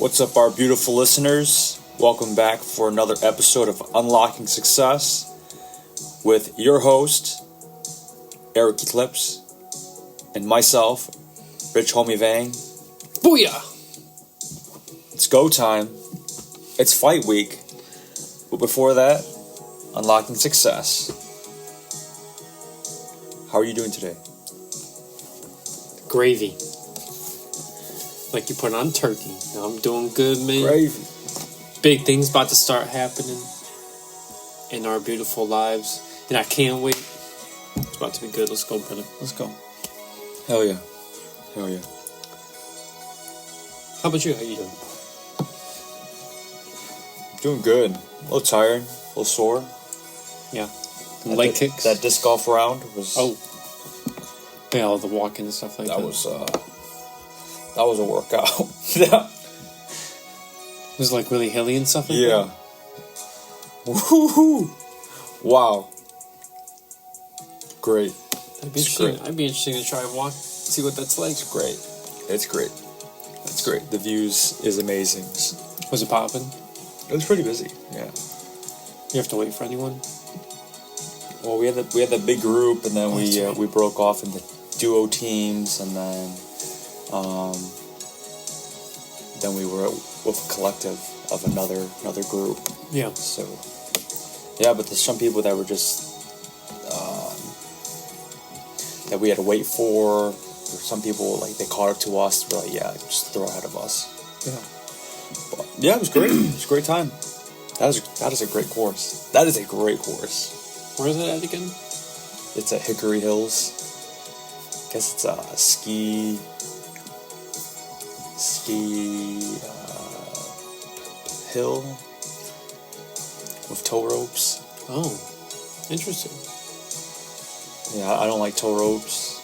What's up, our beautiful listeners? Welcome back for another episode of Unlocking Success with your host, Eric Eclipse, and myself, Rich Homie Vang. Booyah! It's go time. It's fight week. But before that, Unlocking Success. How are you doing today? Gravy. Like you put on turkey. Now I'm doing good, man. Gravy. Big things about to start happening in our beautiful lives. And I can't wait. It's about to be good. Let's go, brother. Let's go. Hell yeah. Hell yeah. How about you? How you doing? Doing good. A little tired. A little sore. Yeah. Leg kicks. That disc golf round was... Oh. Yeah, all the walking and stuff like that. That was a workout. Yeah. It was like really hilly and stuff like that? Yeah. Woohoo! Wow. Great. That'd be interesting. I'd be interested to try and walk, see what that's like. It's great. It's great. It's great. The views is amazing. Was it popping? It was pretty busy. Yeah. You have to wait for anyone? Well, we had that big group, and then we broke off into duo teams, and then we were with a collective of another group. Yeah. So, yeah, but there's some people that were just that we had to wait for. Or some people, like, they caught up to us. We're like, yeah, just throw ahead of us. Yeah. But, yeah, it was great. It was a great time. That is a great course. That is a great course. Where is it at again? It's at Hickory Hills. I guess it's a ski hill with tow ropes. Oh, interesting. Yeah, I don't like tow ropes.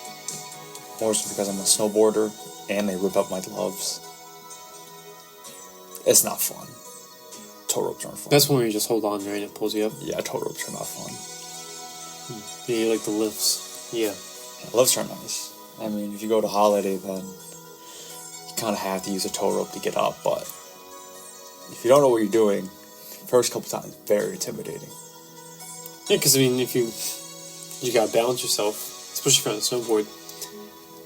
More so because I'm a snowboarder and they rip up my gloves. It's not fun. Tow ropes aren't fun. That's when you just hold on, right? It pulls you up. Yeah, tow ropes are not fun. Yeah, you like the lifts. Yeah. Lifts are nice. I mean, if you go to Holiday, then you kind of have to use a tow rope to get up, but if you don't know what you're doing, first couple times, very intimidating. Yeah, because, I mean, if you gotta balance yourself, especially if you're on a snowboard.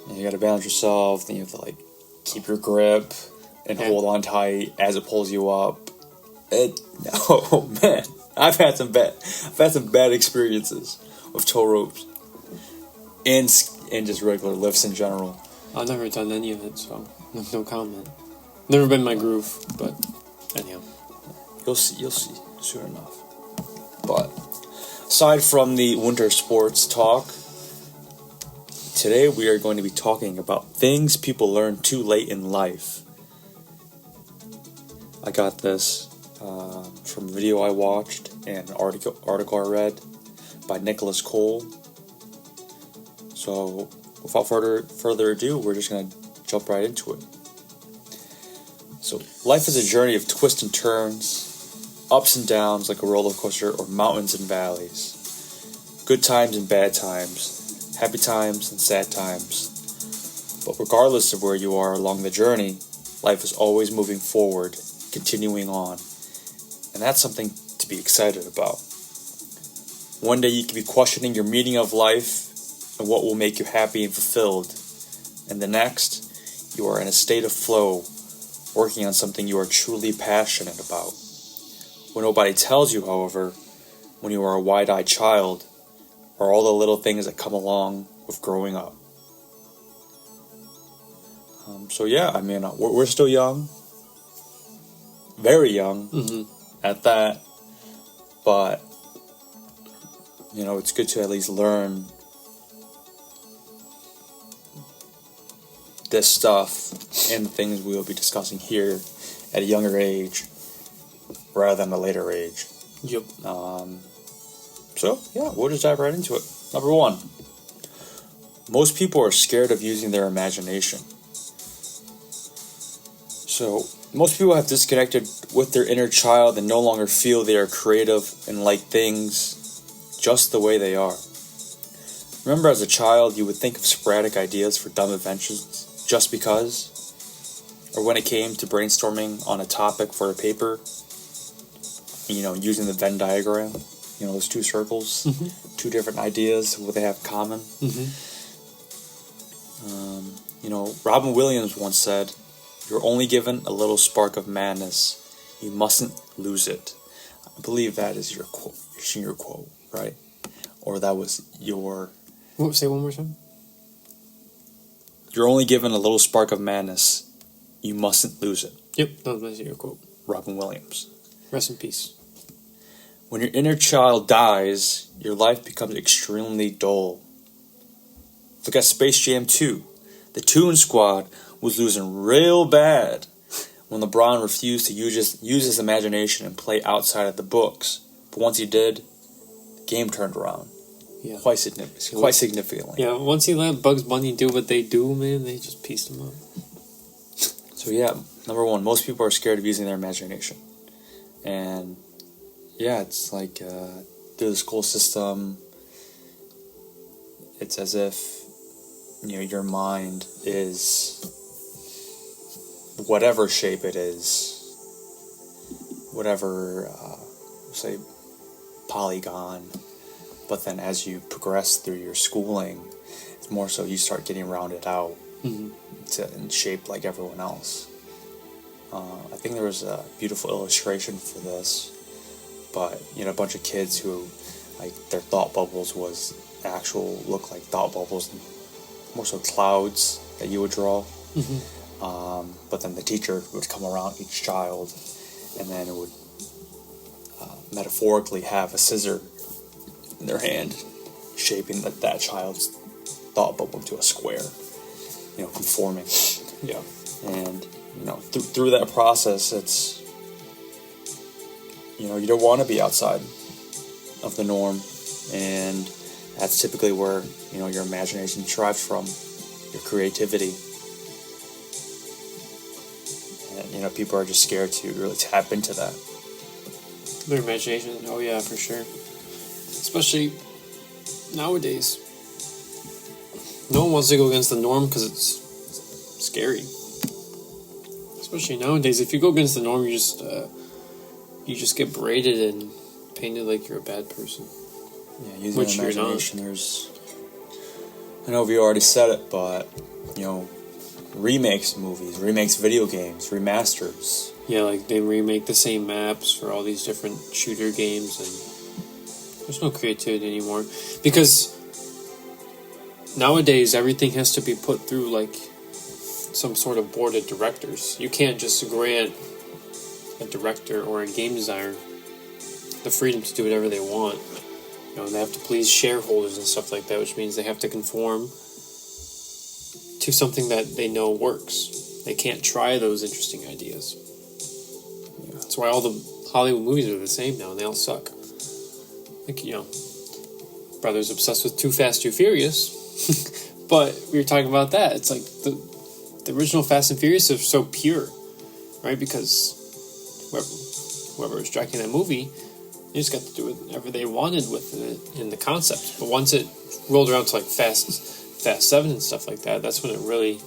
And you gotta balance yourself, then you have to, like, keep your grip and hold on tight as it pulls you up. Oh, man. I've had some bad experiences with tow ropes and just regular lifts in general. I've never done any of it, so no comment. Never been my groove, but anyhow. You'll see soon enough. But aside from the winter sports talk, today we are going to be talking about things people learn too late in life. I got this from a video I watched and an article I read by Nicholas Cole. So, without further ado, we're just going to jump right into it. So, life is a journey of twists and turns, ups and downs like a roller coaster, or mountains and valleys. Good times and bad times, happy times and sad times. But regardless of where you are along the journey, life is always moving forward, continuing on. And that's something to be excited about. One day you could be questioning your meaning of life and what will make you happy and fulfilled. And the next, you are in a state of flow, working on something you are truly passionate about. What nobody tells you, however, when you are a wide-eyed child, are all the little things that come along with growing up. So yeah, I mean, we're still young. Very young at that. But, you know, it's good to at least learn this stuff and the things we will be discussing here at a younger age rather than a later age. Yep. So, yeah, we'll just dive right into it. Number one, most people are scared of using their imagination. So, most people have disconnected with their inner child and no longer feel they are creative and like things just the way they are. Remember, as a child, you would think of sporadic ideas for dumb inventions just because? or when it came to brainstorming on a topic for a paper, using the Venn diagram, those two circles, two different ideas, what they have in common. Robin Williams once said, "You're only given a little spark of madness. You mustn't lose it." I believe that is your quote, right? Or that was your... Say one more time. You're only given a little spark of madness. You mustn't lose it. Yep, that was your quote. Robin Williams. Rest in peace. When your inner child dies, your life becomes extremely dull. Look at Space Jam 2. The Toon Squad was losing real bad when LeBron refused to use his imagination and play outside of the books. But once he did, the game turned around. Yeah. Quite significantly. Yeah, once he let Bugs Bunny do what they do, man, they just pieced him up. So yeah, number one, most people are scared of using their imagination. And yeah, it's like through the school system, it's as if your mind is whatever shape it is, whatever say polygon, but then as you progress through your schooling, it's more so you start getting rounded out and shaped like everyone else. I think there was a beautiful illustration for this, but a bunch of kids who like their thought bubbles look like thought bubbles, more so clouds that you would draw. But then the teacher would come around each child, and then it would metaphorically have a scissor in their hand, shaping that child's thought bubble into a square, conforming. Yeah. And through that process, it's you don't want to be outside of the norm, and that's typically where your imagination derives from, your creativity. And people are just scared to really tap into that. Their imagination, oh yeah, for sure. Especially nowadays. No one wants to go against the norm because it's scary. Especially nowadays, if you go against the norm, you just get berated and painted like you're a bad person. Yeah, using imagination. I know we already said it, but remakes movies, remakes video games, remasters. Yeah, like they remake the same maps for all these different shooter games, and there's no creativity anymore because nowadays everything has to be put through like some sort of board of directors. You can't just grant a director or a game designer the freedom to do whatever they want. They have to please shareholders and stuff like that, which means they have to conform to something that they know works. They can't try those interesting ideas. Yeah. That's why all the Hollywood movies are the same now, and they all suck. Like, brother's obsessed with Too Fast, Too Furious, but we were talking about that. It's like the original Fast and Furious are so pure, right? Because whoever was directing that movie, they just got to do whatever they wanted with it in the concept. But once it rolled around to like Fast 7 and stuff like that, that's when it really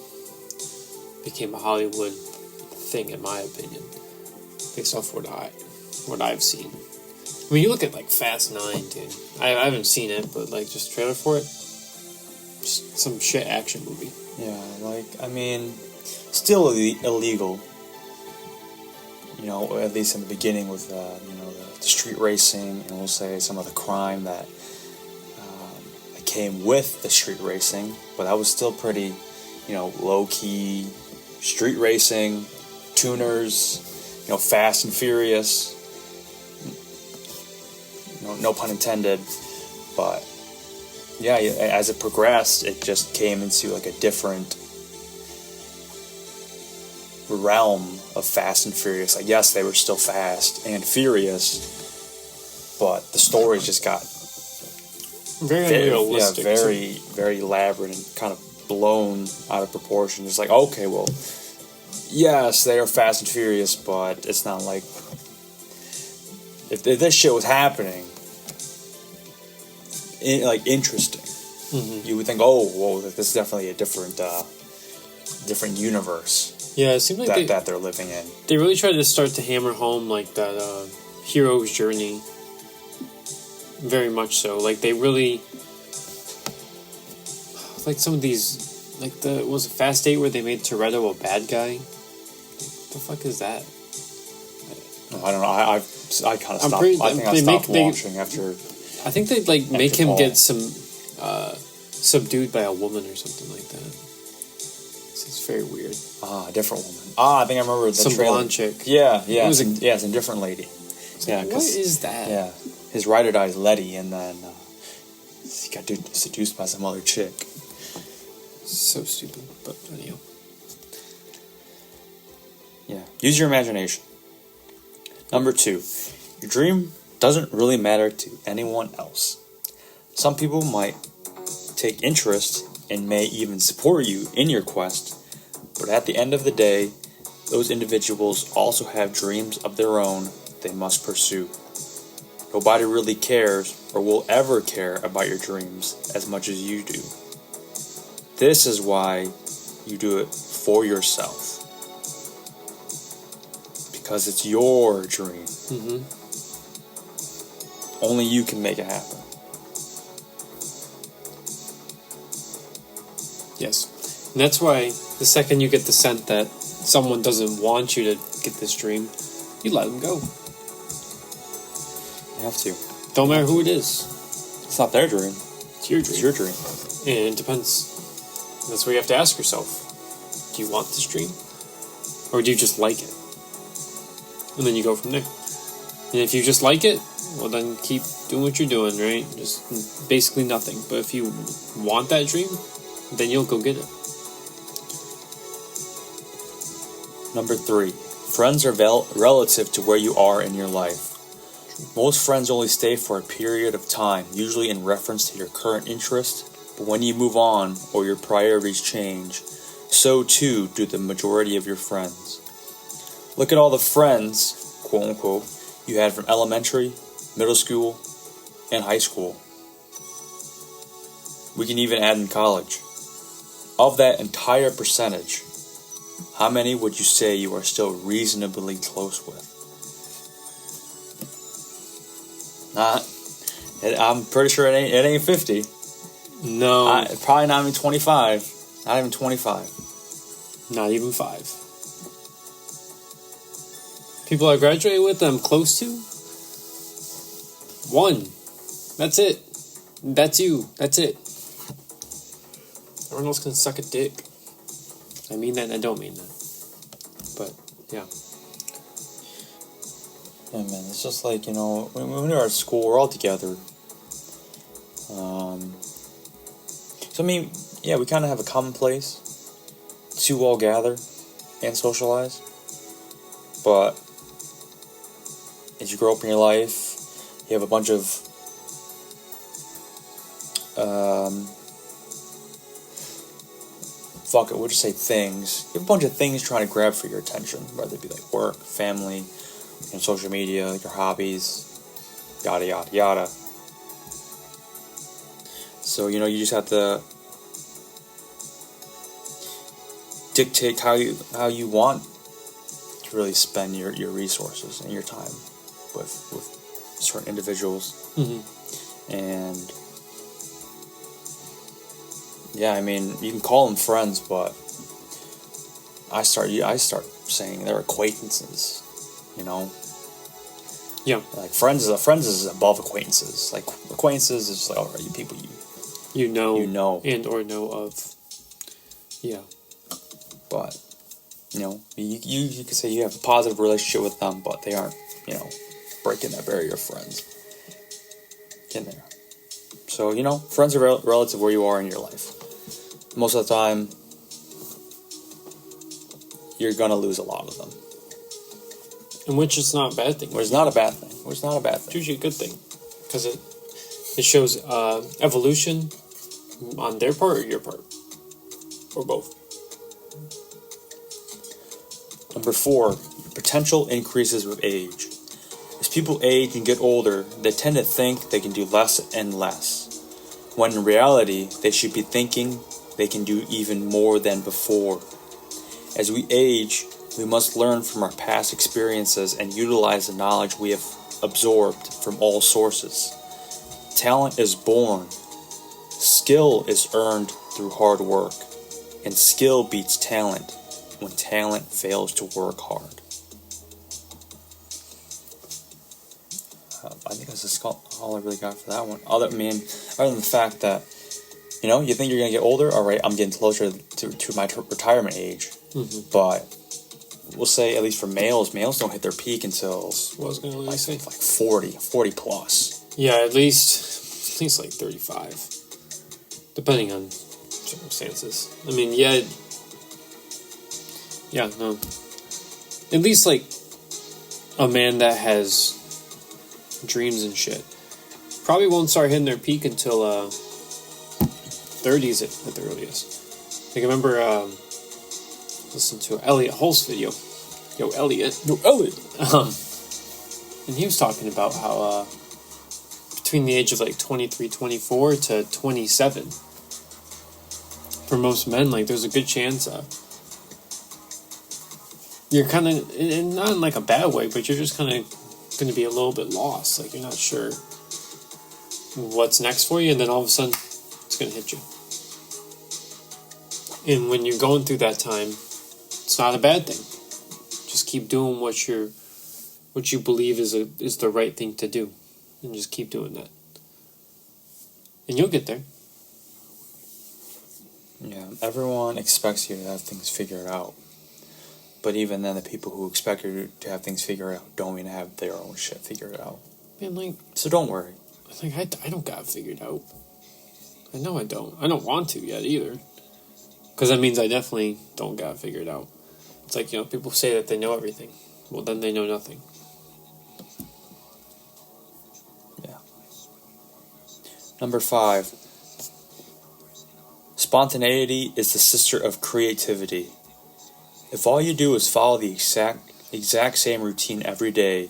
became a Hollywood thing, in my opinion, based off what I've seen. I mean, you look at like Fast 9, dude. I haven't seen it, but like just trailer for it, just some shit action movie. Yeah, still illegal. At least in the beginning with the street racing, and we'll say some of the crime that came with the street racing, but that was still pretty, low-key street racing, tuners, Fast and Furious, no pun intended, but yeah, as it progressed, it just came into like a different realm of Fast and Furious. Like, yes, they were still fast and furious, but the stories just got very realistic. Yeah, very elaborate and kind of blown out of proportion. It's like, okay, well, yes, they are Fast and Furious, but it's not like if this shit was happening, interesting. Mm-hmm. You would think, oh, well, this is definitely a different universe. Yeah, it seemed like that they're living in. they really tried to start to hammer home like that hero's journey. Very much so. Like they really, like some of these, like was it Fast 8 where they made Toretto a bad guy? What the fuck is that? I don't know. I kind of stopped. I think I stopped watching after. I think they like make him get subdued by a woman or something like that. It's very weird. A different woman. I think I remember the trailer. Blonde chick. Yeah. It's a different lady. Yeah, what is that? Yeah, his ride or die is Letty, and then he got seduced by some other chick. So stupid, but anyhow. Yeah, use your imagination. Number 2, your dream doesn't really matter to anyone else. Some people might take interest and may even support you in your quest, but at the end of the day, those individuals also have dreams of their own they must pursue. Nobody really cares or will ever care about your dreams as much as you do. This is why you do it for yourself. Because it's your dream. Mm-hmm. Only you can make it happen. Yes. And that's why the second you get the scent that someone doesn't want you to get this dream, you let them go. You have to. Don't matter who it is. It's not their dream. It's your dream. It's your dream. And it depends. That's what you have to ask yourself. Do you want this dream? Or do you just like it? And then you go from there. And if you just like it, well then keep doing what you're doing, right? Just basically nothing. But if you want that dream, then you'll go get it. Number 3, friends are relative to where you are in your life. Most friends only stay for a period of time, usually in reference to your current interest, but when you move on or your priorities change, so too do the majority of your friends. Look at all the friends, quote unquote, you had from elementary, middle school, and high school. We can even add in college. Of that entire percentage, how many would you say you are still reasonably close with? I'm pretty sure it ain't 50. No. Probably not even 25. Not even 25. Not even 5. People I graduated with that I'm close to? 1. That's it. That's you. That's it. Everyone else can suck a dick. I mean that and I don't mean that. But, yeah. Yeah, man, it's just like, when we're at school, we're all together. So, I mean, yeah, we kind of have a common place to all gather and socialize. But as you grow up in your life, you have a bunch of we'll just say things. You have a bunch of things trying to grab for your attention, whether it be like work, family, social media, your hobbies, yada yada yada. So you just have to dictate how you want to really spend your resources and your time with certain individuals. Mm-hmm. And yeah, I mean, you can call them friends, but I start saying they're acquaintances. Yeah. Like friends is above acquaintances. Like acquaintances is like, all right, you people you know and or know of. Yeah. But you could say you have a positive relationship with them, but they aren't breaking that barrier of friends in there. So friends are relative where you are in your life. Most of the time, you're gonna lose a lot of them. And which is not a bad thing. Which is not a bad thing. It's usually a good thing. Because it shows evolution on their part or your part. Or both. Number 4, your potential increases with age. As people age and get older, they tend to think they can do less and less, when in reality, they should be thinking they can do even more than before. As we age, we must learn from our past experiences and utilize the knowledge we have absorbed from all sources. Talent is born. Skill is earned through hard work. And skill beats talent when talent fails to work hard. I think that's all I really got for that one. Other than the fact that, you think you're going to get older? All right, I'm getting closer to my retirement age. Mm-hmm. But we'll say, at least for males don't hit their peak until, what was going to say? Like 40 plus. Yeah, at least like 35. Depending on circumstances. No. At least, like, a man that has dreams and shit probably won't start hitting their peak until 30s at the earliest. Like, I remember listening to Elliot Hulse video. Yo, Elliot. And he was talking about how between the age of like 23, 24 to 27, for most men, like, there's a good chance you're kind of, not in like a bad way, but you're just kind of going to be a little bit lost. Like, you're not sure what's next for you, and then all of a sudden it's going to hit you. And when you're going through that time, it's not a bad thing. Just keep doing what you believe is the right thing to do, and just keep doing that, and you'll get there. Yeah, everyone expects you to have things figured out. But even then, the people who expect you to have things figured out don't even have their own shit figured out. Man, so don't worry. Like, I don't got it figured out. I know I don't. I don't want to yet either. Because that means I definitely don't got it figured out. It's like, people say that they know everything. Well, then they know nothing. Yeah. Number 5. Spontaneity is the sister of creativity. If all you do is follow the exact same routine every day,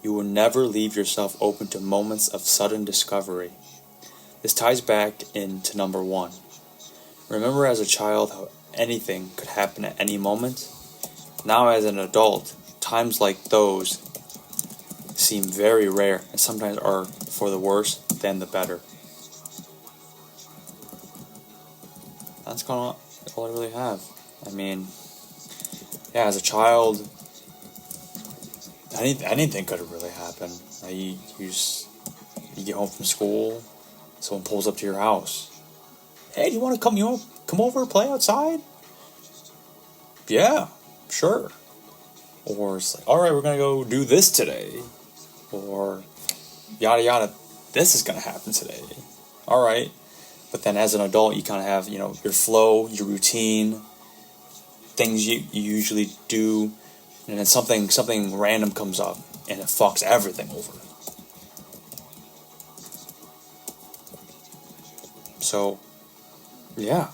you will never leave yourself open to moments of sudden discovery. This ties back into number 1. Remember as a child how anything could happen at any moment? Now as an adult, times like those seem very rare and sometimes are for the worse than the better. That's all I really have. As a child, anything could have really happened. You get home from school, someone pulls up to your house. Hey, do you want to come over and play outside? Yeah, sure. Or it's like, all right, we're going to go do this today. Or yada yada, this is going to happen today. All right. But then as an adult, you kind of have, your flow, your routine, things you usually do, and then something random comes up, and it fucks everything over. So, yeah.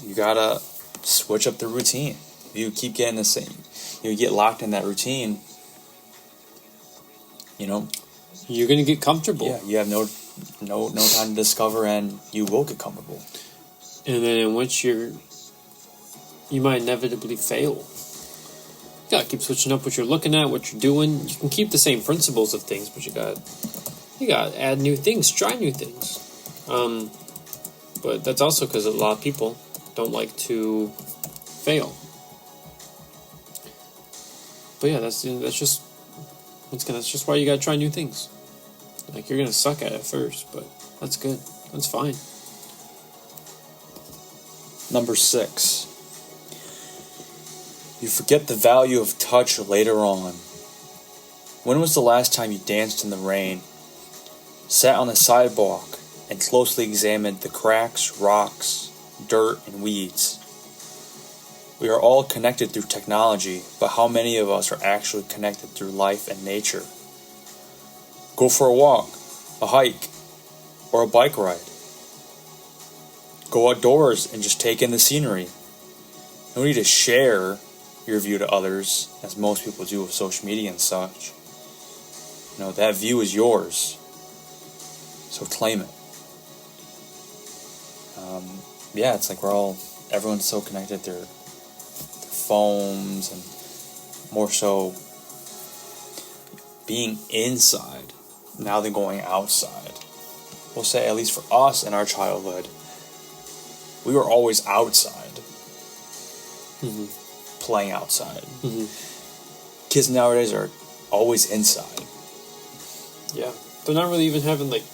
You gotta switch up the routine. You keep getting the same, you get locked in that routine, you're gonna get comfortable. Yeah, you have no time to discover, and you will get comfortable. And then in which you might inevitably fail. You gotta keep switching up what you're looking at, what you're doing. You can keep the same principles of things, but you gotta add new things, try new things. But that's also because a lot of people don't like to fail. But yeah, that's just why you gotta try new things. Like, you're gonna suck at it first, but that's good. That's fine. Number 6. You forget the value of touch later on. When was the last time you danced in the rain, sat on the sidewalk, and closely examined the cracks, rocks, dirt, and weeds? We are all connected through technology, but how many of us are actually connected through life and nature? Go for a walk, a hike, or a bike ride. Go outdoors and just take in the scenery. No need to share your view to others, as most people do with social media and such. That view is yours, so claim it. It's like we're all everyone's so connected to their phones and more so being inside now than going outside. We'll say, at least for us in our childhood, we were always outside, playing outside. Kids nowadays are always inside. Yeah, they're not really even having like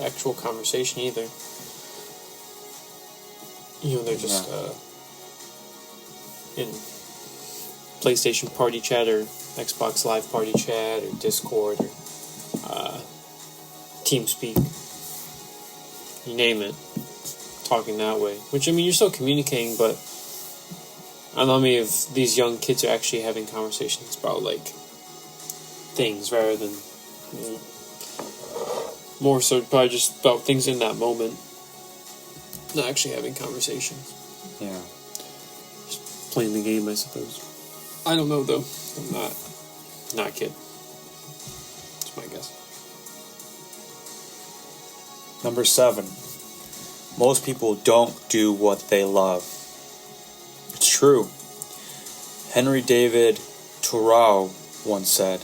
actual conversation either. You know, they're just in PlayStation party chat or Xbox Live party chat or Discord or TeamSpeak. You name it, talking that way. Which, I mean, you're still communicating, but I don't know how many of these young kids are actually having conversations about, like, things rather than more so probably just about things in that moment. Not actually having conversations. Yeah. Just playing the game, I suppose. I don't know, though. I'm not a kid. That's my guess. Number 7. Most people don't do what they love. It's true. Henry David Thoreau once said,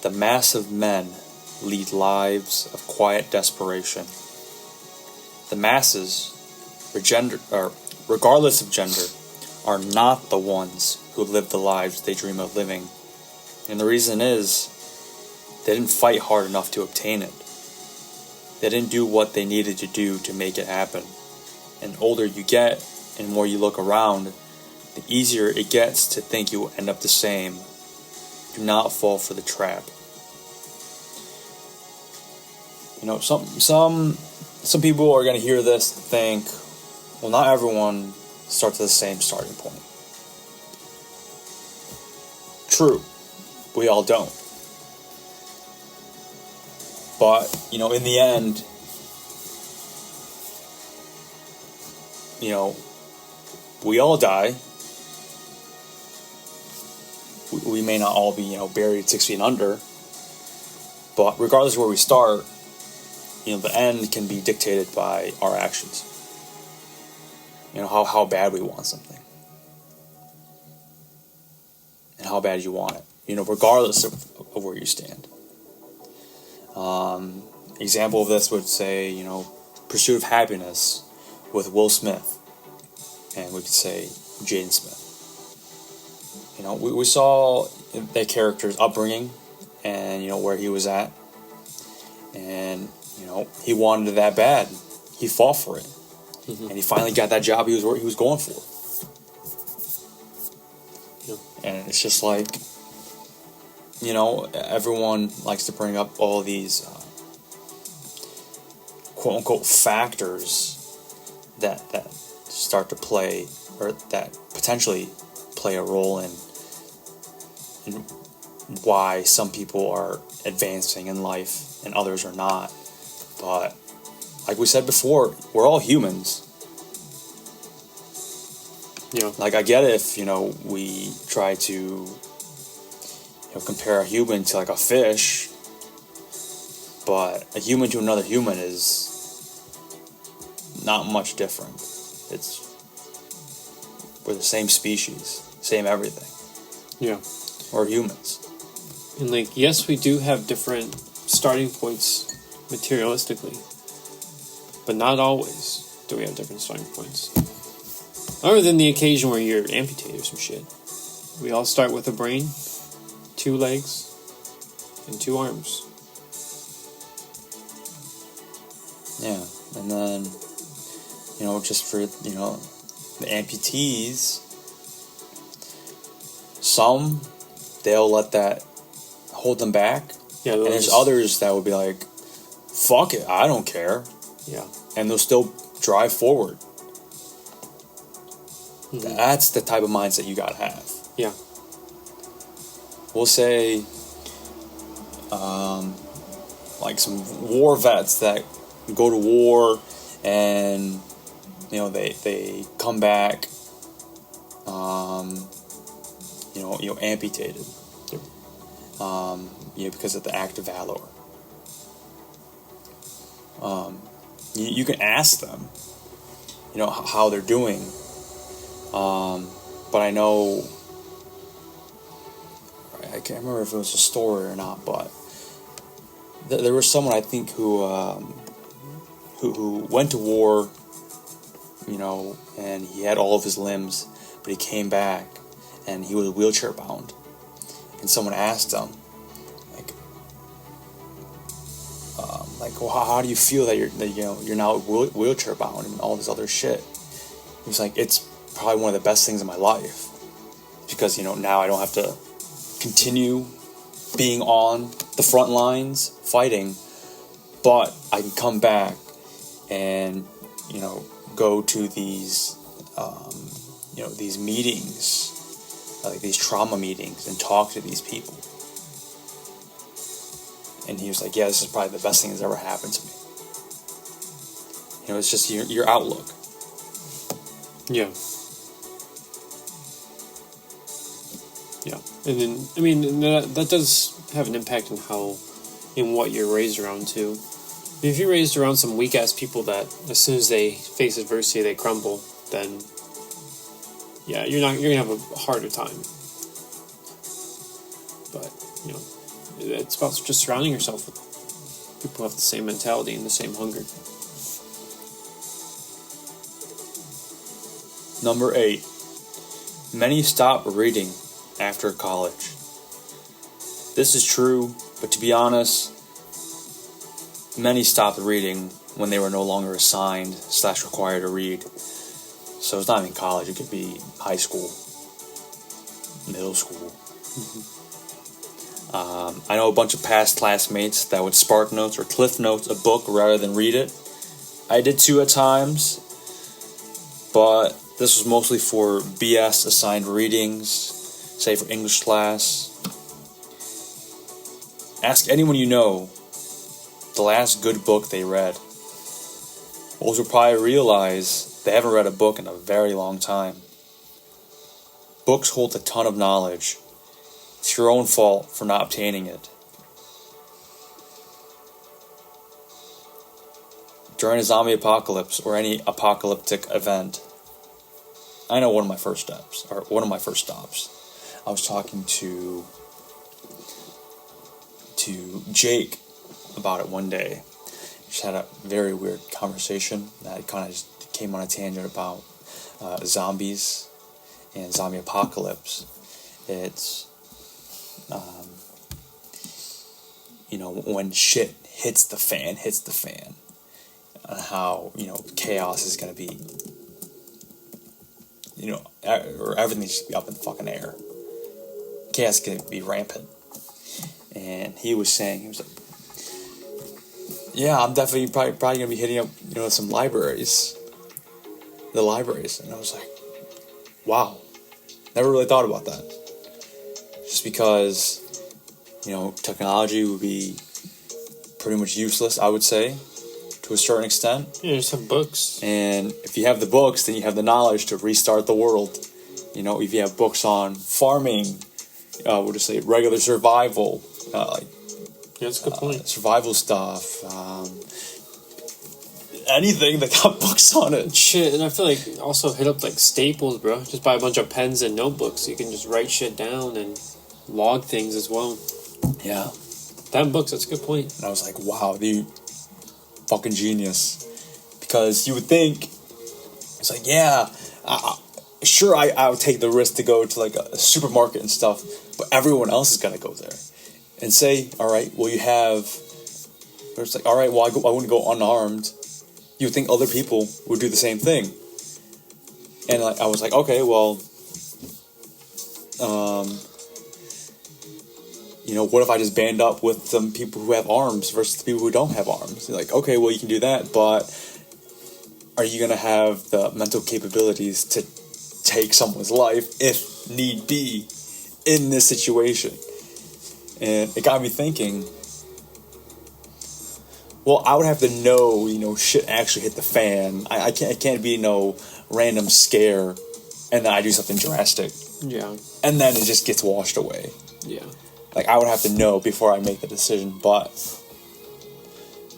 "The mass of men lead lives of quiet desperation." The masses, regardless of gender, are not the ones who live the lives they dream of living. And the reason is, they didn't fight hard enough to obtain it. They didn't do what they needed to do to make it happen. And the older you get, and the more you look around, the easier it gets to think you will end up the same. Do not fall for the trap. You know, some people are going to hear this and think, well, not everyone starts at the same starting point. True, we all don't. But, you know, in the end, you know, we all die. We may not all be, you know, buried 6 feet under. But regardless of where we start, you know, the end can be dictated by our actions. You know, how bad we want something. And how bad you want it. You know, regardless of where you stand. Example of this would say, you know, Pursuit of Happiness with Will Smith. And we could say Jaden Smith. You know, we saw that character's upbringing and, you know, where he was at. And, you know, he wanted it that bad. He fought for it. And he finally got that job he was going for. Yeah. And it's just like, you know, everyone likes to bring up all these quote-unquote factors that start to play, or that potentially play a role in why some people are advancing in life and others are not. But like we said before, we're all humans. Yeah. Like, I get it if, you know, we try to, you know, compare a human to like a fish, but a human to another human is not much different. We're the same species, same everything. Yeah. We're humans. And like, yes, we do have different starting points materialistically, but not always do we have different starting points. Other than the occasion where you're amputated or some shit. We all start with a brain, 2 legs, and 2 arms. Yeah, and then, you know, just for, you know, the amputees, some, they'll let that hold them back. Yeah, and there's others that will be like, fuck it, I don't care. Yeah. And they'll still drive forward. Mm-hmm. That's the type of mindset you gotta have. Yeah. We'll say, like some war vets that go to war and, you know, they come back, you know, amputated. Yep. You know, because of the act of valor. You can ask them, you know, how they're doing, But I know, I can't remember if it was a story or not, but there was someone, I think, who went to war, and he had all of his limbs, but he came back and he was wheelchair bound. And someone asked him, well, how do you feel that you're now wheelchair bound and all this other shit? He was like, it's probably one of the best things in my life, because now I don't have to continue being on the front lines fighting, but I can come back and go to these these meetings, like these trauma meetings, and talk to these people. And he was like, yeah, this is probably the best thing that's ever happened to me. It's just your outlook. Yeah. Yeah. And then, that does have an impact on what you're raised around too. If you're raised around some weak-ass people that as soon as they face adversity, they crumble, then yeah, you're gonna have a harder time. But, it's about just surrounding yourself with people who have the same mentality and the same hunger. Number 8. Many stop reading after college. This is true, but to be honest, many stopped reading when they were no longer assigned / required to read. So it's not even college, it could be high school, middle school. Mm-hmm. I know a bunch of past classmates that would Spark Notes or Cliff Notes a book rather than read it. I did too at times, but this was mostly for BS assigned readings, say for English class. Ask anyone you know the last good book they read. Most will probably realize they haven't read a book in a very long time. Books hold a ton of knowledge. It's your own fault for not obtaining it. During a zombie apocalypse or any apocalyptic event, I know one of my first stops. I was talking to Jake about it one day. Just had a very weird conversation that kind of just came on a tangent about zombies and zombie apocalypse. It's when shit hits the fan, and how chaos is gonna be, or everything's just be up in the fucking air. Chaos is gonna be rampant. And he was like, yeah, I'm definitely probably gonna be hitting up some libraries, and I was like, wow, never really thought about that. Just because technology would be pretty much useless, I would say, to a certain extent. Yeah, just have books. And if you have the books, then you have the knowledge to restart the world. If you have books on farming, we'll just say regular survival, that's a good point. Survival stuff, anything that got books on it. Shit, and I feel like also hit up Staples, bro. Just buy a bunch of pens and notebooks so you can just write shit down and log things as well. Yeah. That books, that's a good point. And I was like, wow, you fucking genius. Because you would think, it's like, yeah, sure, I would take the risk to go to a supermarket and stuff, but everyone else is gonna go there. And say, all right, well, you have, or it's like, all right, well, I wouldn't go unarmed. You would think other people would do the same thing. And I was like, okay, well, what if I just band up with some people who have arms versus the people who don't have arms? You're like, okay, well, you can do that, but are you going to have the mental capabilities to take someone's life, if need be, in this situation? And it got me thinking, well, I would have to know, shit actually hit the fan. It can't be no random scare, and then I do something drastic. Yeah. And then it just gets washed away. Yeah. I would have to know before I make the decision, but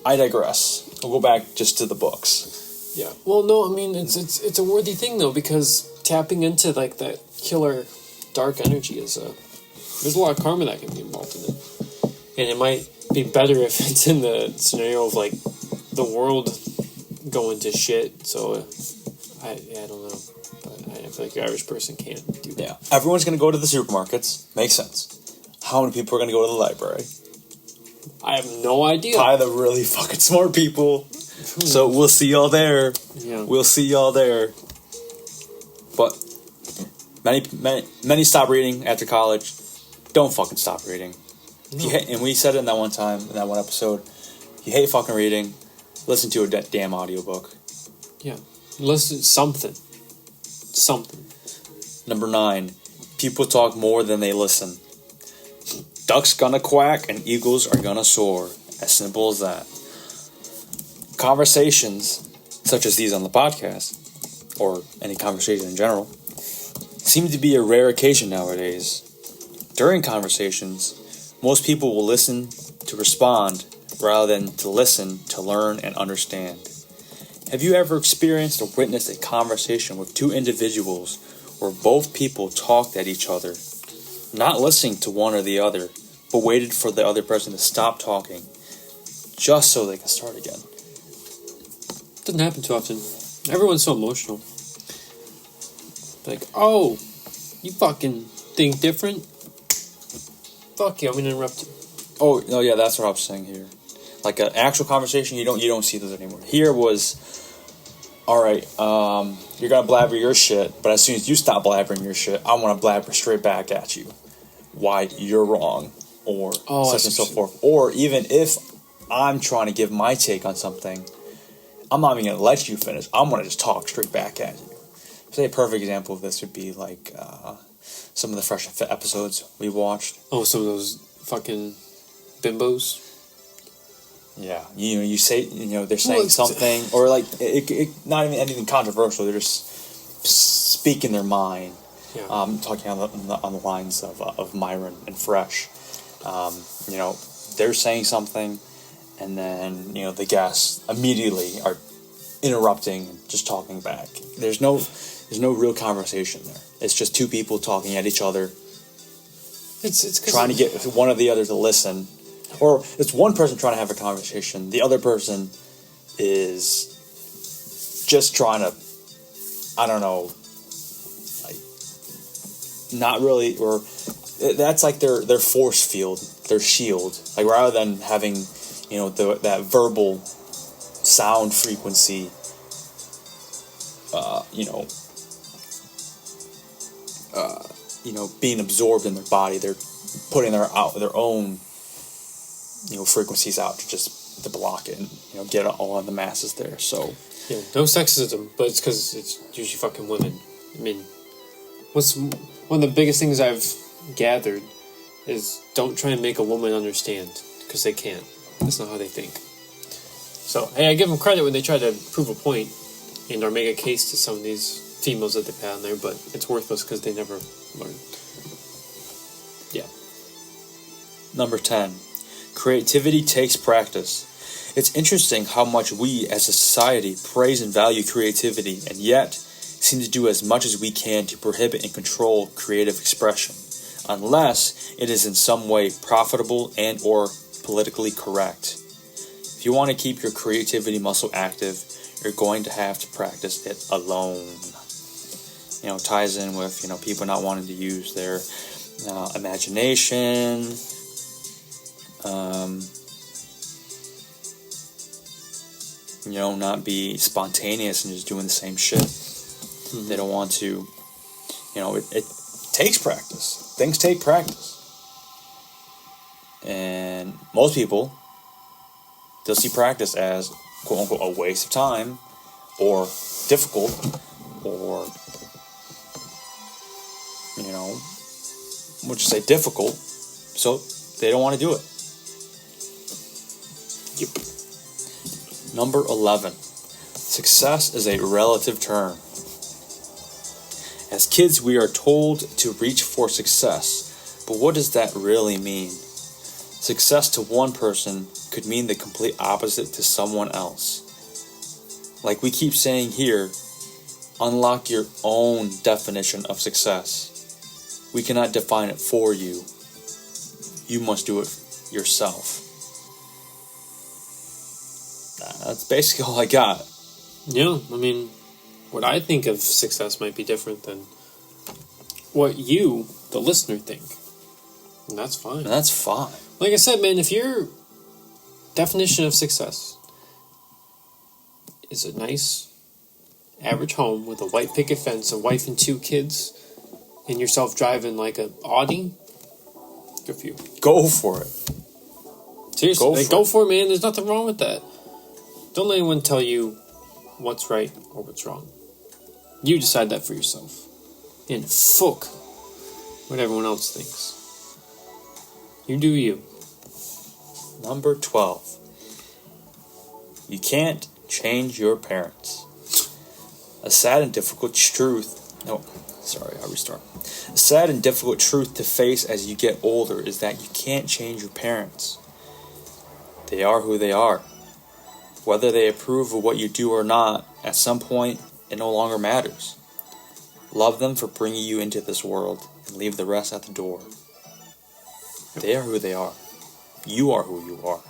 I digress. We'll go back just to the books. Yeah. Well, no, I mean, it's a worthy thing, though, because tapping into like that killer dark energy is there's a lot of karma that can be involved in it, and it might be better if it's in the scenario of like the world going to shit. So I don't know, but I feel like your average person can't do that. Yeah, everyone's gonna go to the supermarkets. Makes sense. How many people are gonna go to the library? I have no idea. Probably the really fucking smart people. So we'll see y'all there. Yeah. We'll see y'all there. But many stop reading after college. Don't fucking stop reading. If you hate, and we said it in that one time, in that one episode. If you hate fucking reading, listen to a damn audiobook. Yeah. Listen, something. Number 9. People talk more than they listen. Ducks gonna quack and eagles are gonna soar. As simple as that. Conversations, such as these on the podcast, or any conversation in general, seem to be a rare occasion nowadays. During conversations, most people will listen to respond rather than to listen to learn and understand. Have you ever experienced or witnessed a conversation with two individuals where both people talked at each other, not listening to one or the other, but waited for the other person to stop talking just so they can start again? Doesn't happen too often. Everyone's so emotional. Like, oh, you fucking think different? Fuck you, I'm gonna interrupt you. Oh no, yeah, that's what I was saying here. Like an actual conversation, you don't see those anymore. Here was, all right, you're gonna blabber your shit, but as soon as you stop blabbering your shit, I want to blabber straight back at you. Why you're wrong, or such and so forth. Or even if I'm trying to give my take on something, I'm not even gonna let you finish. I'm gonna just talk straight back at you. Say a perfect example of this would be like some of the Fresh and Fit episodes we watched. Oh, some of those fucking bimbos. Yeah, you say, they're saying something, or like it not even anything controversial. They're just speaking their mind. Yeah. Talking on the lines of Myron and Fresh. They're saying something, and then the guests immediately are interrupting and just talking back. There's no real conversation there. It's just two people talking at each other. It's trying to get one or the other to listen. Or it's one person trying to have a conversation. The other person is just trying to, I don't know, like, not really, or that's like their force field, their shield. Like, rather than having, that verbal sound frequency, being absorbed in their body, they're putting their own frequencies out to block it and get all on the masses there. So yeah, no sexism, but it's because it's usually fucking women. I mean, one of the biggest things I've gathered is don't try and make a woman understand, because they can't. That's not how they think. So hey, I give them credit when they try to prove a point and or make a case to some of these females that they've had on there, but it's worthless because they never learn. Yeah. Number 10. Creativity takes practice. It's interesting how much we as a society praise and value creativity, and yet seem to do as much as we can to prohibit and control creative expression, unless it is in some way profitable and or politically correct. If you want to keep your creativity muscle active, you're going to have to practice it alone. Ties in with, people not wanting to use their imagination, not be spontaneous and just doing the same shit. Mm-hmm. They don't want to, it takes practice. Things take practice. And most people, they'll see practice as, quote unquote, a waste of time, or difficult, or, we'll just say difficult, so they don't want to do it. Yep. Number 11. Success is a relative term. As kids, we are told to reach for success, but what does that really mean? Success to one person could mean the complete opposite to someone else. Like we keep saying here, Unlock your own definition of success. We cannot define it for you. You must do it yourself. That's basically all I got. Yeah, I mean, what I think of success might be different than what you, the listener, think. And that's fine. And that's fine. Like I said, man, if your definition of success is a nice, average home with a white picket fence, a wife and 2 kids, and yourself driving like an Audi, good for you. Go for it. Seriously, go for it, man. There's nothing wrong with that. Don't let anyone tell you what's right or what's wrong. You decide that for yourself. And fuck what everyone else thinks. You do you. Number 12. You can't change your parents. A sad and difficult truth. A sad and difficult truth to face as you get older is that you can't change your parents. They are who they are. Whether they approve of what you do or not, at some point, it no longer matters. Love them for bringing you into this world and leave the rest at the door. They are who they are. You are who you are.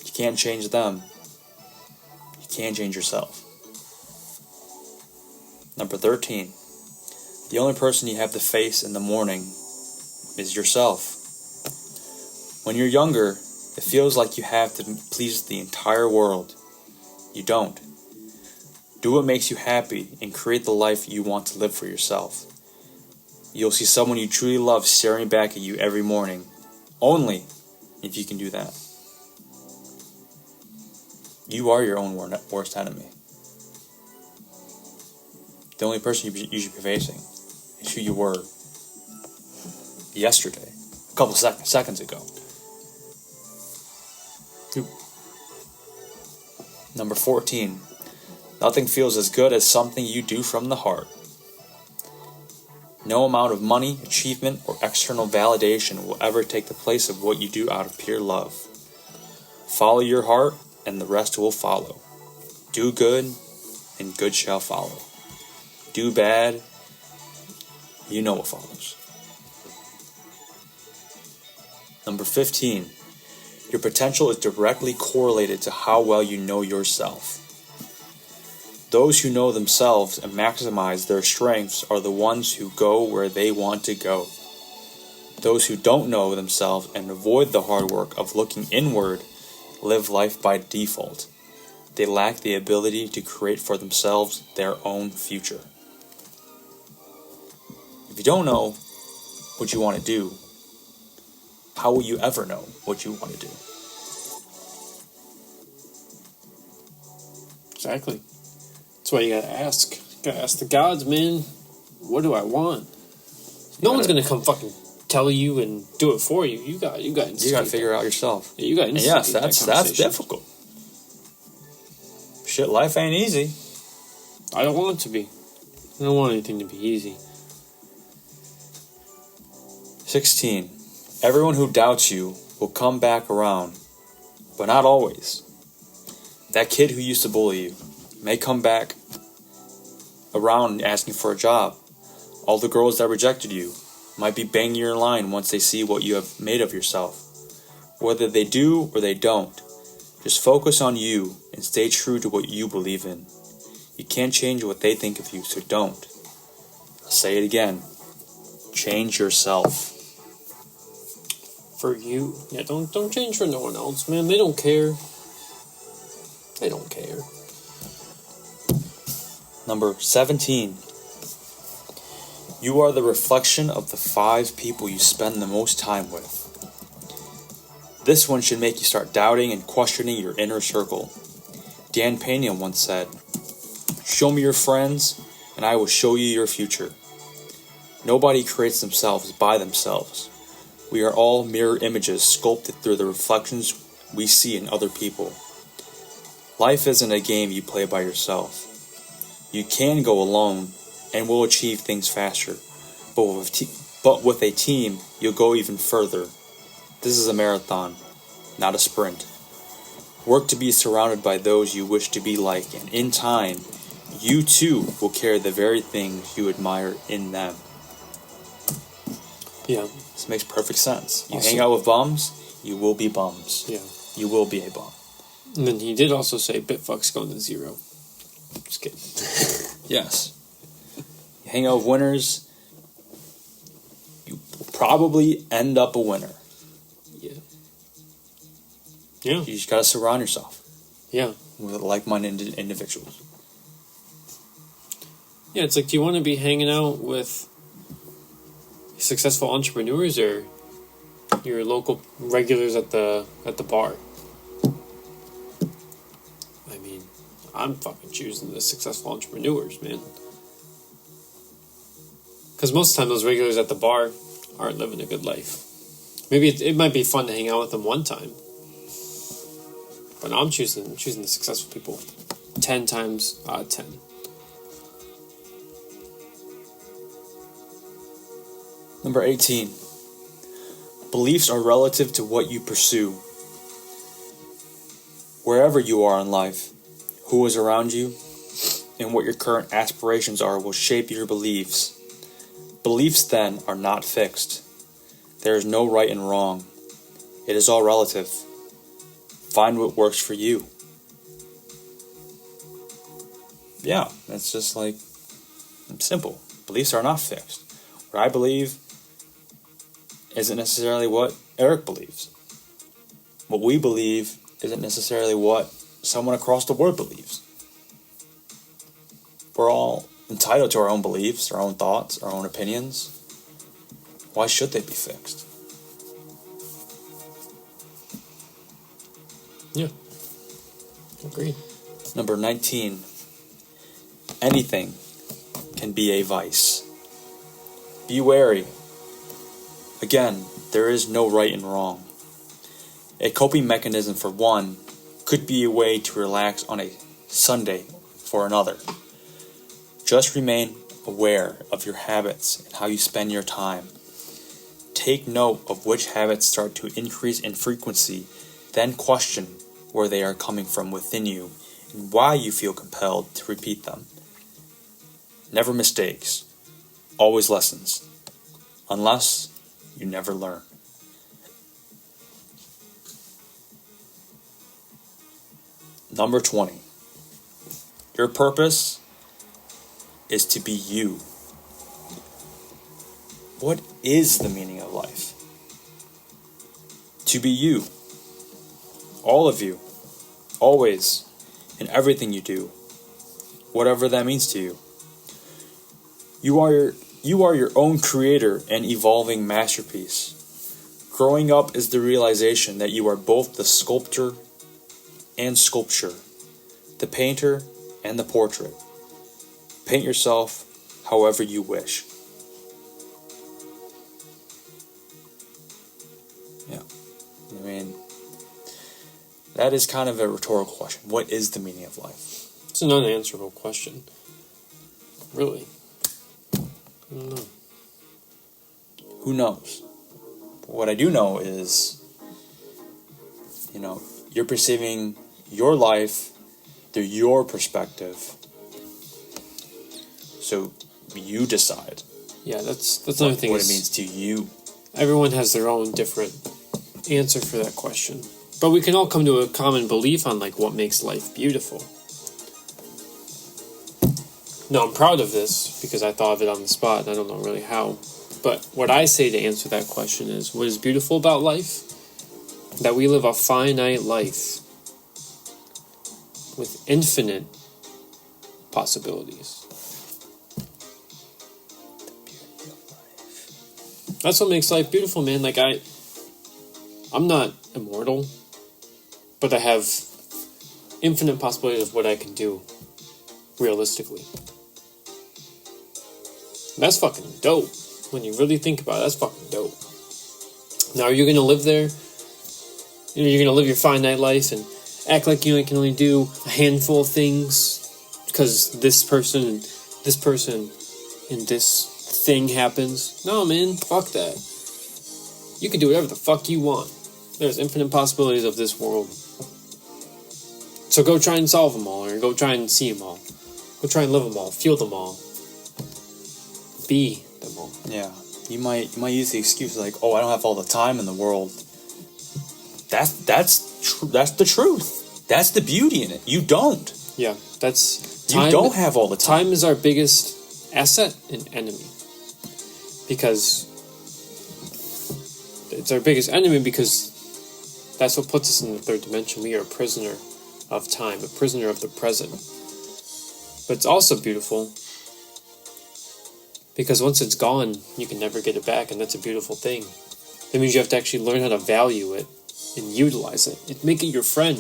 You can't change them. You can't change yourself. Number 13. The only person you have to face in the morning is yourself. When you're younger, it feels like you have to please the entire world. You don't. Do what makes you happy and create the life you want to live for yourself. You'll see someone you truly love staring back at you every morning. Only if you can do that. You are your own worst enemy. The only person you should be facing is who you were yesterday, a couple seconds ago. Number 14. Nothing feels as good as something you do from the heart. No amount of money, achievement, or external validation will ever take the place of what you do out of pure love. Follow your heart, and the rest will follow. Do good, and good shall follow. Do bad, you know what follows. Number 15. Your potential is directly correlated to how well you know yourself. Those who know themselves and maximize their strengths are the ones who go where they want to go. Those who don't know themselves and avoid the hard work of looking inward live life by default. They lack the ability to create for themselves their own future. If you don't know what you want to do, how will you ever know what you want to do? Exactly. That's why you gotta ask. You gotta ask the gods, man. What do I want? No one's gonna come fucking tell you and do it for you. You got to figure it out yourself. Yeah, you got. Yes, that's difficult. Shit, life ain't easy. I don't want it to be. I don't want anything to be easy. 16. Everyone who doubts you will come back around, but not always. That kid who used to bully you may come back around asking for a job. All the girls that rejected you might be banging your line once they see what you have made of yourself. Whether they do or they don't, just focus on you and stay true to what you believe in. You can't change what they think of you, so don't. I'll say it again. Change yourself. For you. Yeah, don't change for no one else, man. They don't care. They don't care. Number 17. You are the reflection of the 5 people you spend the most time with. This one should make you start doubting and questioning your inner circle. Dan Pena once said, "Show me your friends, and I will show you your future." Nobody creates themselves by themselves. We are all mirror images sculpted through the reflections we see in other people. Life isn't a game you play by yourself. You can go alone and will achieve things faster, but with a team, you'll go even further. This is a marathon, not a sprint. Work to be surrounded by those you wish to be like, and in time, you too will carry the very things you admire in them. Yeah. This makes perfect sense. You Also, hang out with bums, you will be bums. Yeah. You will be a bum. And then he did also say Bitfuck's going to 0. Just kidding. Yes. You hang out with winners, you will probably end up a winner. Yeah. Yeah. You just gotta surround yourself. Yeah. With like-minded individuals. Yeah, it's like, do you want to be hanging out with successful entrepreneurs or your local regulars at the bar? I mean, I'm fucking choosing the successful entrepreneurs, man. Because most of the time, those regulars at the bar aren't living a good life. Maybe it might be fun to hang out with them one time, but I'm choosing the successful people 10 times out of 10. Number 18. Beliefs are relative to what you pursue. Wherever you are in life, who is around you, and what your current aspirations are will shape your beliefs. Beliefs, then, are not fixed. There is no right and wrong. It is all relative. Find what works for you. Yeah, that's just like simple. Beliefs are not fixed. What I believe isn't necessarily what Eric believes. What we believe isn't necessarily what someone across the world believes. We're all entitled to our own beliefs, our own thoughts, our own opinions. Why should they be fixed? Yeah. Agreed. Number 19. Anything can be a vice. Be wary. Again, there is no right and wrong. A coping mechanism for one could be a way to relax on a Sunday for another. Just remain aware of your habits and how you spend your time. Take note of which habits start to increase in frequency, then question where they are coming from within you and why you feel compelled to repeat them. Never mistakes, always lessons, unless you never learn. Number 20. Your purpose is to be you. What is the meaning of life? To be you. All of you. Always. In everything you do. Whatever that means to you. You are your own creator and evolving masterpiece. Growing up is the realization that you are both the sculptor and sculpture, the painter and the portrait. Paint yourself however you wish. Yeah. I mean, that is kind of a rhetorical question. What is the meaning of life? It's an unanswerable question. Really. I don't know. Who knows? What I do know is, you're perceiving your life through your perspective. So you decide. Yeah, that's another thing. What it means to you. Everyone has their own different answer for that question. But we can all come to a common belief on what makes life beautiful. No, I'm proud of this because I thought of it on the spot and I don't know really how. But what I say to answer that question is, what is beautiful about life? That we live a finite life with infinite possibilities. That's what makes life beautiful, man. I'm not immortal, but I have infinite possibilities of what I can do realistically. That's fucking dope. When you really think about it, that's fucking dope. Now, are you going to live there? You're going to live your finite life and act like you can only do a handful of things because this person and this thing happens? No, man, fuck that. You can do whatever the fuck you want. There's infinite possibilities of this world. So go try and solve them all, or go try and see them all. But try and live them all, feel them all, be them all. Yeah, you might use the excuse like, "Oh, I don't have all the time in the world." That's the truth. That's the beauty in it. You don't. Yeah, that's time. You don't have all the time. Time is our biggest asset and enemy. Because it's our biggest enemy because that's what puts us in the third dimension. We are a prisoner of time, a prisoner of the present. But it's also beautiful because once it's gone, you can never get it back, and that's a beautiful thing. That means you have to actually learn how to value it and utilize it and make it your friend.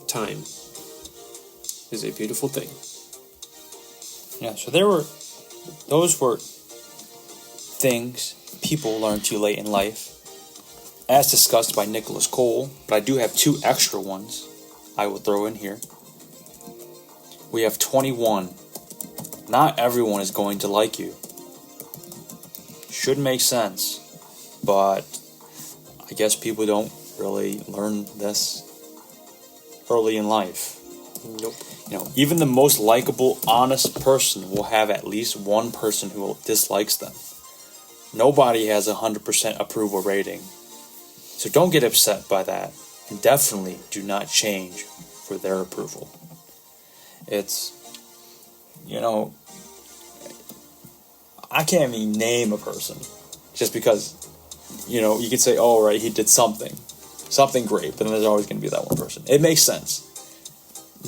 Time is a beautiful thing. Yeah, so those were things people learn too late in life, as discussed by Nicholas Cole, but I do have 2 extra ones I will throw in here. We have 21. Not everyone is going to like you. Should make sense, but I guess people don't really learn this early in life. Nope. Even the most likable, honest person will have at least one person who dislikes them. Nobody has a 100% approval rating. So don't get upset by that. And definitely do not change for their approval. It's, I can't even name a person. Just because, you could say, oh, right, he did something great. But then there's always going to be that one person. It makes sense.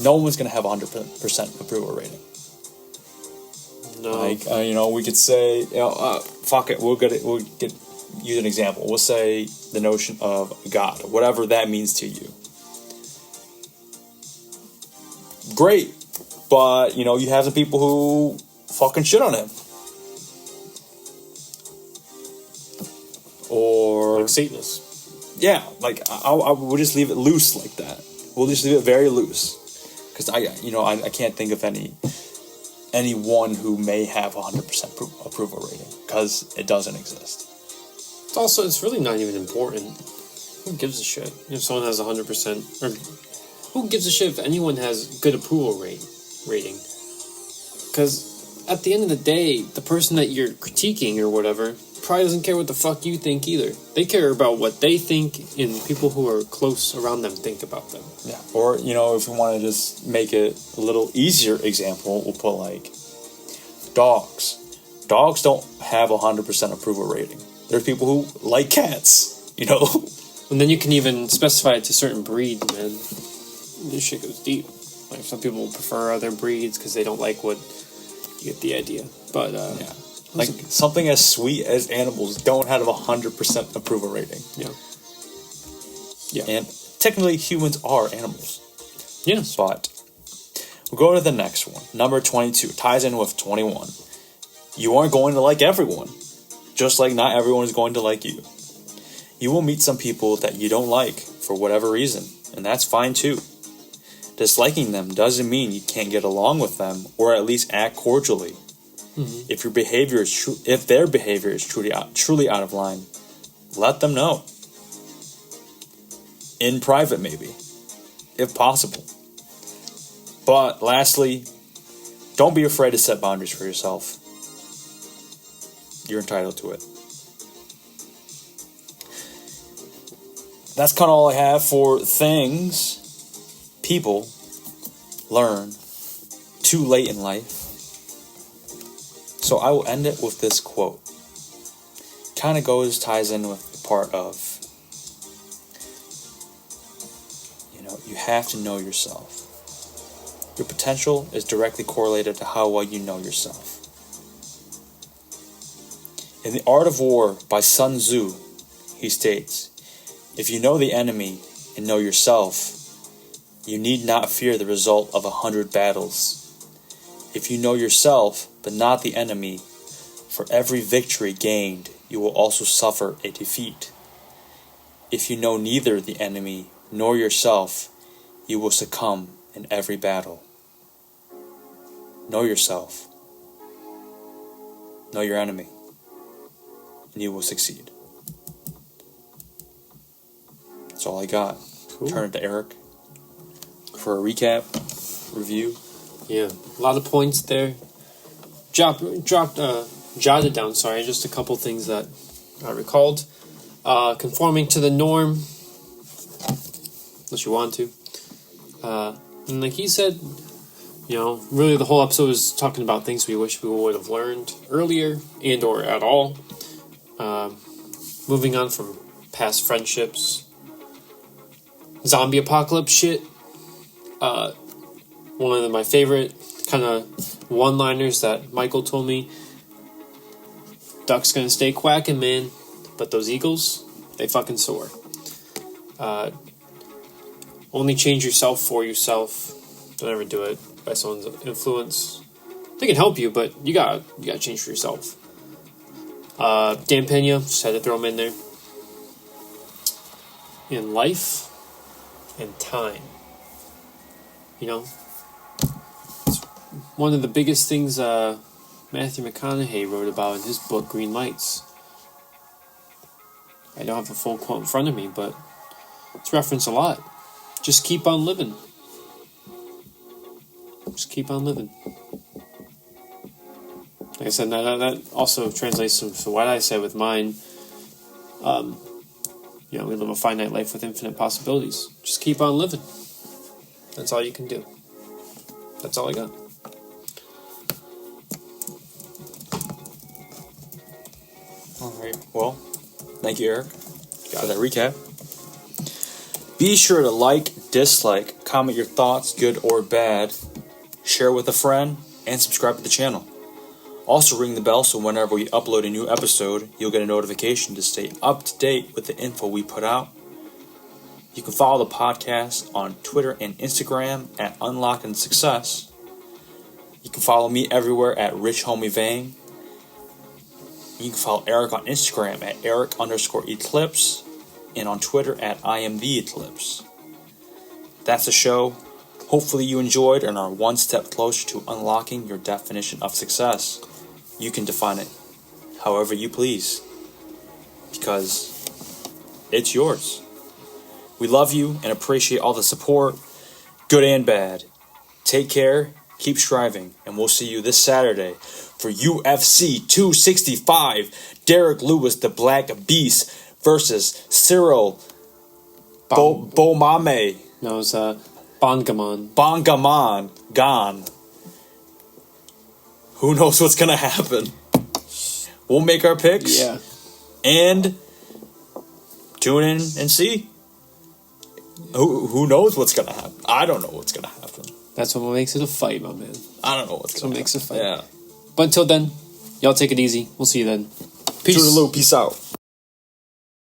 No one's going to have a 100% approval rating. No. Like, we could say, fuck it, we'll use an example. We'll say the notion of God, whatever that means to you. Great, but, you have some people who fucking shit on him. Or... like Satanists. Yeah, like, we'll just leave it loose like that. We'll just leave it very loose. Because I can't think of anyone who may have a 100% approval rating, because it doesn't exist. It's really not even important. Who gives a shit if someone has 100%? Or who gives a shit if anyone has good approval rating? Because at the end of the day, the person that you're critiquing or whatever probably doesn't care what the fuck you think either. They care about what they think and people who are close around them think about them. Yeah. Or, if we want to just make it a little easier example, we'll put like dogs. Dogs don't have a 100% approval rating. There's people who like cats, And then you can even specify it to certain breeds, man. This shit goes deep. Like some people prefer other breeds because they don't like what... You get the idea. But, yeah. Like, something as sweet as animals don't have a 100% approval rating. Yeah. And technically, humans are animals. Yeah. But we'll go to the next one. Number 22 ties in with 21. You aren't going to like everyone. Just like not everyone is going to like you. You will meet some people that you don't like for whatever reason. And that's fine too. Disliking them doesn't mean you can't get along with them, or at least act cordially. Mm-hmm. If their behavior is truly out of line, let them know. In private, maybe, if possible. But lastly, don't be afraid to set boundaries for yourself. You're entitled to it. That's kind of all I have for things people learn too late in life. So I will end it with this quote. Kind of ties in with the part of, you have to know yourself. Your potential is directly correlated to how well you know yourself. In The Art of War by Sun Tzu, he states, if you know the enemy and know yourself, you need not fear the result of 100 battles. If you know yourself, but not the enemy, for every victory gained, you will also suffer a defeat. If you know neither the enemy nor yourself, you will succumb in every battle. Know yourself. Know your enemy. And you will succeed. That's all I got. Cool. Turn it to Eric for a recap. review. Yeah, a lot of points there. Jotted down, just a couple things that I recalled. Conforming to the norm, unless you want to. And like he said, really the whole episode was talking about things we wish we would have learned earlier and or at all. Moving on from past friendships. Zombie apocalypse shit. One of my favorite kind of one-liners that Michael told me. Duck's gonna stay quacking, man. But those eagles, they fucking soar. Only change yourself for yourself. Don't ever do it by someone's influence. They can help you, but you gotta change for yourself. Dan Pena, just had to throw him in there. In life and time. It's one of the biggest things Matthew McConaughey wrote about in his book, Green Lights. I don't have a full quote in front of me, but it's referenced a lot. Just keep on living. Just keep on living. Like I said, that also translates to what I said with mine. We live a finite life with infinite possibilities. Just keep on living. That's all you can do. That's all I got. All right. Well, thank you, Eric, for that recap. Be sure to like, dislike, comment your thoughts, good or bad, share with a friend, and subscribe to the channel. Also ring the bell so whenever we upload a new episode, you'll get a notification to stay up to date with the info we put out. You can follow the podcast on Twitter and Instagram at Unlocking Success. You can follow me everywhere at RichHomieVang. You can follow Eric on Instagram at Eric_Eclipse and on Twitter at IamTheEclipse. That's the show. Hopefully you enjoyed and are one step closer to unlocking your definition of success. You can define it however you please, because it's yours. We love you and appreciate all the support, good and bad. Take care, keep striving, and we'll see you this Saturday for UFC 265. Derek Lewis, the Black Beast, versus Cyril Bomame. No, it's Bongaman. Gone. Who knows what's going to happen? We'll make our picks. Yeah. And tune in and see. Who knows what's going to happen? I don't know what's going to happen. That's what makes it a fight, my man. I don't know what's going to happen. That's what makes it a fight. Yeah. But until then, y'all take it easy. We'll see you then. Peace. Toodaloo. Peace out.